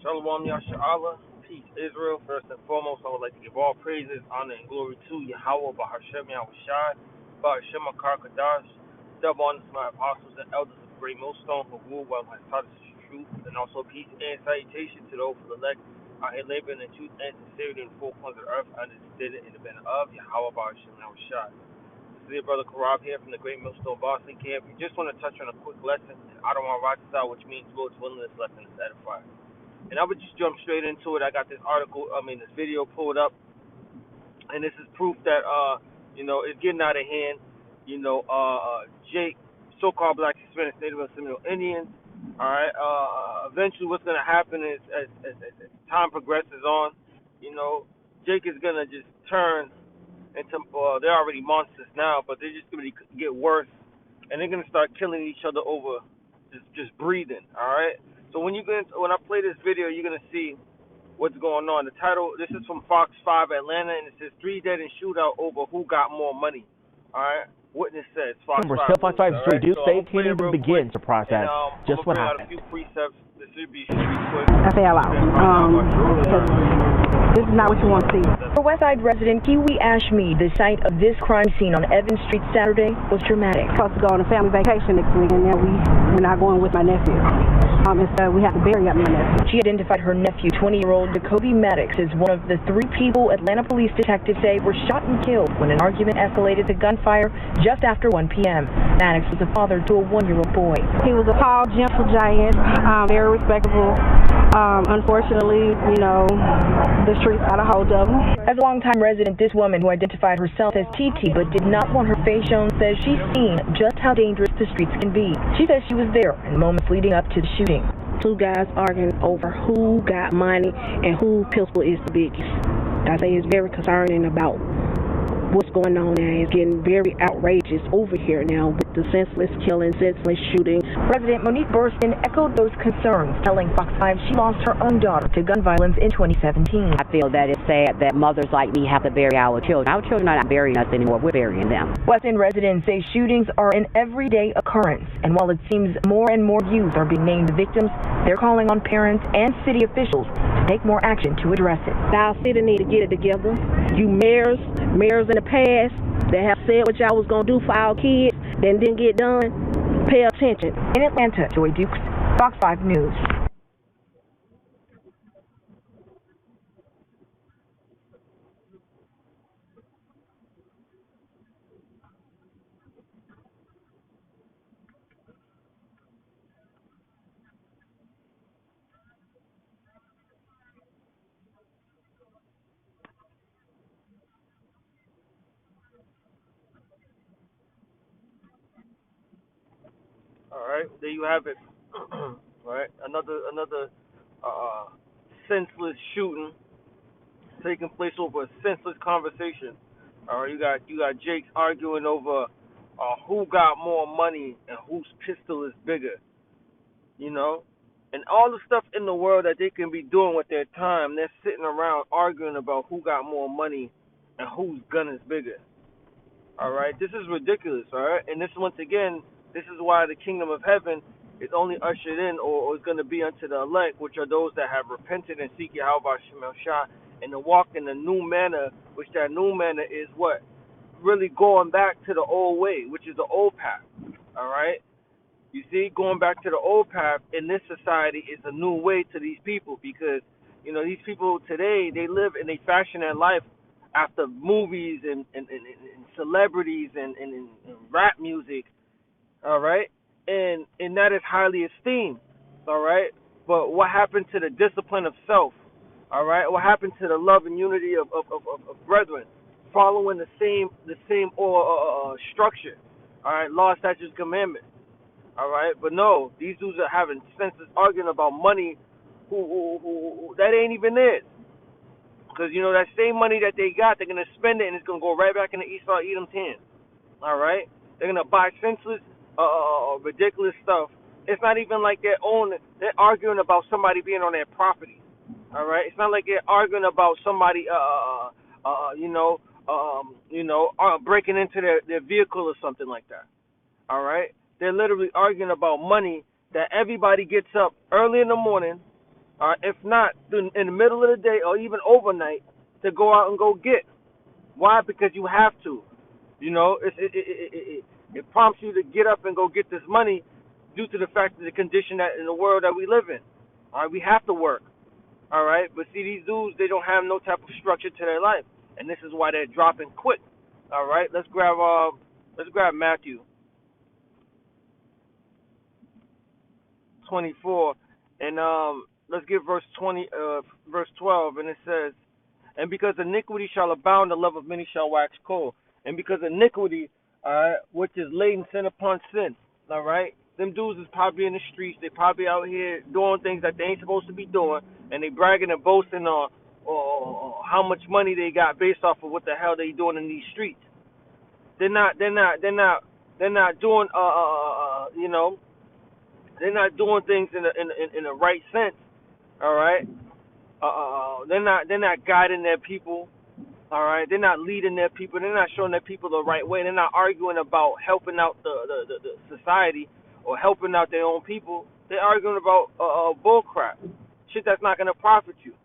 Shalom Yasha'Allah, peace Israel. First and foremost, I would like to give all praises, honor, and glory to Yahweh, Bahashem Yahushai, Bahashem Akar Kadash, double honors to my apostles and elders of the great millstone who rule while my taught us truth, and also peace and salutation to those who elect out here laboring in truth and sincerity in the four corners of the earth, understood it in the banner of Yahweh, Bahashem Yahushai. This is your brother Karab here from the great millstone Boston camp. We just want to touch on a quick lesson, I don't want to rock style, which means Lord's willing this lesson is edifying. And I would just jump straight into it. I got this this video pulled up, and this is proof that, it's getting out of hand. Jake, so-called Black Hispanic Native and Seminole Indians. All right. Eventually, what's going to happen is, as time progresses on, Jake is going to just turn into, they're already monsters now, but they're just going to get worse, and they're going to start killing each other over just breathing. All right. So when I play this video, you're gonna see what's going on. The title, this is from Fox 5 Atlanta, and it says 3 dead in shootout over who got more money. All right, witness says Fox 5. Still Fox 5 Street. Do stay tuned to begin to process just what happened. A few precepts. This should be quick. I fell out. This is not what you want to see. For Westside resident Kiwi Ashmead, the site of this crime scene on Evans Street Saturday was dramatic. We're supposed to go on a family vacation next week, and now we're not going with my nephew. Instead, we have to bury up my nephew. She identified her nephew, 20-year-old Jacoby Maddox, as one of the 3 people Atlanta police detectives say were shot and killed when an argument escalated to gunfire just after 1 p.m. Maddox was a father to a 1-year-old boy. He was a tall, gentle giant, very respectable. Unfortunately, the streets got a hold of him. As a longtime resident, this woman, who identified herself as TT but did not want her face shown, says she's seen just how dangerous the streets can be. She says she was there in moments leading up to the shooting. 2 guys arguing over who got money and who pistol is the biggest. I say it's very concerning about what's going on now. It's getting very outrageous over here now with the senseless killing, senseless shooting. President Monique Burston echoed those concerns, telling Fox 5 she lost her own daughter to gun violence in 2017. I feel that it's sad that mothers like me have to bury our children. Our children are not burying us anymore. We're burying them. West End residents say shootings are an everyday occurrence, and while it seems more and more youth are being named victims, they're calling on parents and city officials to take more action to address it. Our city need to get it together. You mayors in the past that have said what y'all was going to do for our kids, then didn't get done, pay attention. In Atlanta, Joy Dukes, Fox 5 News. All right, there you have it. All right, another senseless shooting taking place over a senseless conversation. All right, you got Jakes arguing over who got more money and whose pistol is bigger. And all the stuff in the world that they can be doing with their time, they're sitting around arguing about who got more money and whose gun is bigger. All right, this is ridiculous. All right, and this once again. This is why the kingdom of heaven is only ushered in or is going to be unto the elect, which are those that have repented and seek Yahweh Shemel Shah and to walk in the new manner, which that new manner is what? Really going back to the old way, which is the old path. All right? You see, going back to the old path in this society is a new way to these people because, these people today, they live and they fashion their life after movies and celebrities and rap music. All right, and that is highly esteemed. All right, but what happened to the discipline of self? All right, what happened to the love and unity of brethren, following the same structure? All right, law, statutes, commandments. All right, but no, these dudes are having senseless arguing about money, who that ain't even theirs. Because that same money that they got, they're gonna spend it and it's gonna go right back into Esau Edom's hands. All right, they're gonna buy senseless. Ridiculous stuff. It's not even like they're arguing about somebody being on their property. All right, it's not like they're arguing about somebody breaking into their vehicle or something like that. All right, they're literally arguing about money that everybody gets up early in the morning, If not, in the middle of the day or even overnight, to go out and go get. Why? Because you have to. You know, it prompts you to get up and go get this money due to the fact of the condition that in the world that we live in. All right, we have to work. All right, but see, these dudes, they don't have no type of structure to their life, and this is why they're dropping quick. All right, let's grab Matthew 24, and let's get verse 12, and it says, "And because iniquity shall abound, the love of many shall wax cold." And because iniquity, all right, which is laden sin upon sin, all right, them dudes is probably in the streets. They probably out here doing things that they ain't supposed to be doing, and they bragging and boasting on or how much money they got based off of what the hell they doing in these streets. They're not doing you know, they're not doing things in the right sense. All right, they're not guiding their people. All right, they're not leading their people. They're not showing their people the right way. They're not arguing about helping out the society or helping out their own people. They're arguing about bull crap, shit that's not gonna profit you.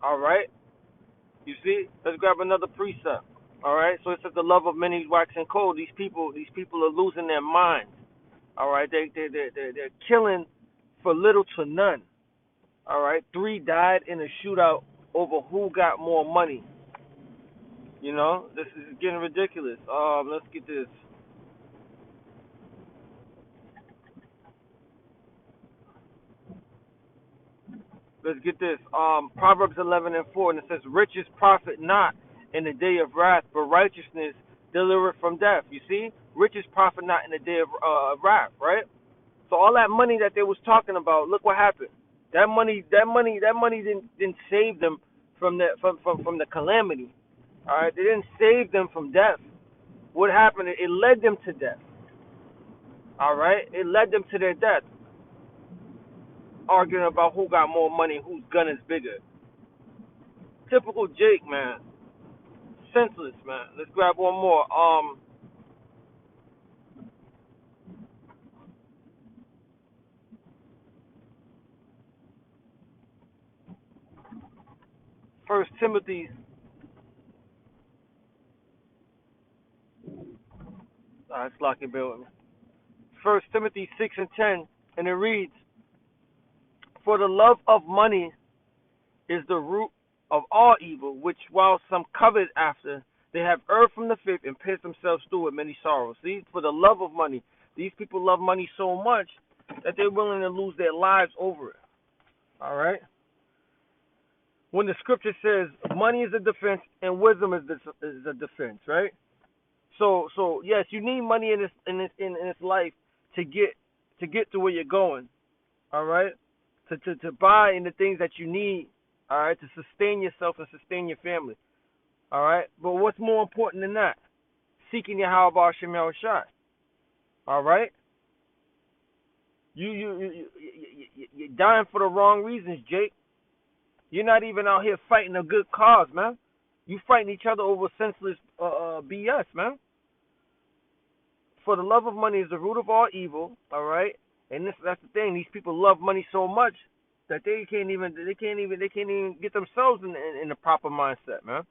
All right, you see? Let's grab another precept. All right, so it says the love of many is waxing cold. These people are losing their minds. All right, they're killing for little to none. All right, 3 died in a shootout over who got more money. You know, this is getting ridiculous. Let's get this. Let's get this. Proverbs 11:4, and it says, "Riches profit not in the day of wrath, but righteousness delivereth from death." You see, riches profit not in the day of wrath, right? So all that money that they was talking about, look what happened. That money didn't save them from the calamity. All right, they didn't save them from death. What happened? It led them to death. All right, it led them to their death. Arguing about who got more money, whose gun is bigger. Typical Jake, man. Senseless, man. Let's grab one more. First Timothy. It's locking bill with me. First Timothy 6:10, and it reads, "For the love of money is the root of all evil, which while some covet after, they have erred from the faith and pierced themselves through with many sorrows." See, for the love of money. These people love money so much that they're willing to lose their lives over it. All right? When the scripture says money is a defense and wisdom is a defense, right? So yes, you need money in this life to get to where you're going. All right? To buy in the things that you need, all right, to sustain yourself and sustain your family. All right? But what's more important than that? Seeking Yahweh B'Shem Yahushai. All right? You're dying for the wrong reasons, Jake. You're not even out here fighting a good cause, man. You fighting each other over senseless BS, man. For the love of money is the root of all evil, all right? And that's the thing. These people love money so much that they can't even get themselves in the proper mindset, man.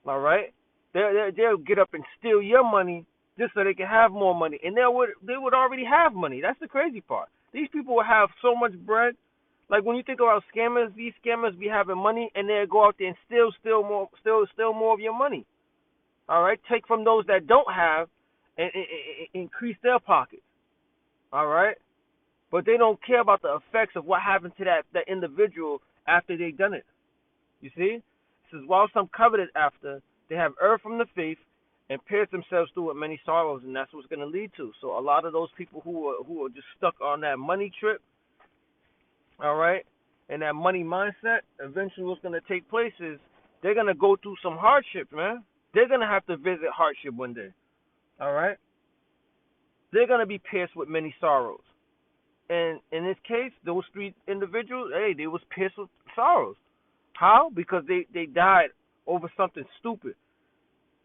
All right? They'll get up and steal your money just so they can have more money, and they would already have money. That's the crazy part. These people will have so much bread. Like when you think about scammers, these scammers be having money, and they'll go out there and steal more of your money. All right, take from those that don't have, and increase their pockets. All right, but they don't care about the effects of what happened to that individual after they done it. You see, it says, "While some coveted after, they have erred from the faith and pierced themselves through with many sorrows," and that's what's going to lead to. So a lot of those people who are just stuck on that money trip, all right, and that money mindset, eventually what's going to take place is they're going to go through some hardship, man. They're going to have to visit hardship one day, all right? They're going to be pierced with many sorrows. And in this case, those 3 individuals, they was pierced with sorrows. How? Because they died over something stupid.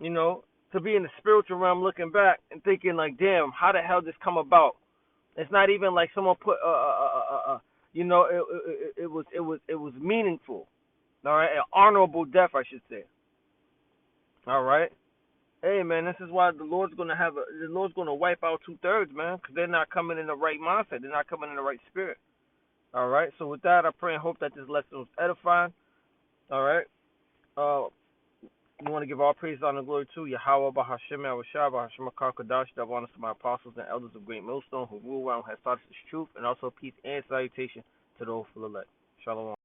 You know, to be in the spiritual realm looking back and thinking like, damn, how the hell did this come about? It's not even like someone put You know, it was meaningful. All right, an honorable death, I should say. All right. Hey man, this is why the Lord's gonna wipe out 2/3, man, because they're not coming in the right mindset. They're not coming in the right spirit. All right. So with that, I pray and hope that this lesson was edifying. All right. You want to give all praise, honor, and glory to Yahweh, Bahashem, Yahushua, Bahashem, Kadash, double honors to my apostles and elders of Great Millstone who rule around has taught us truth, and also peace and salutation to the hopeful elect. Shalom.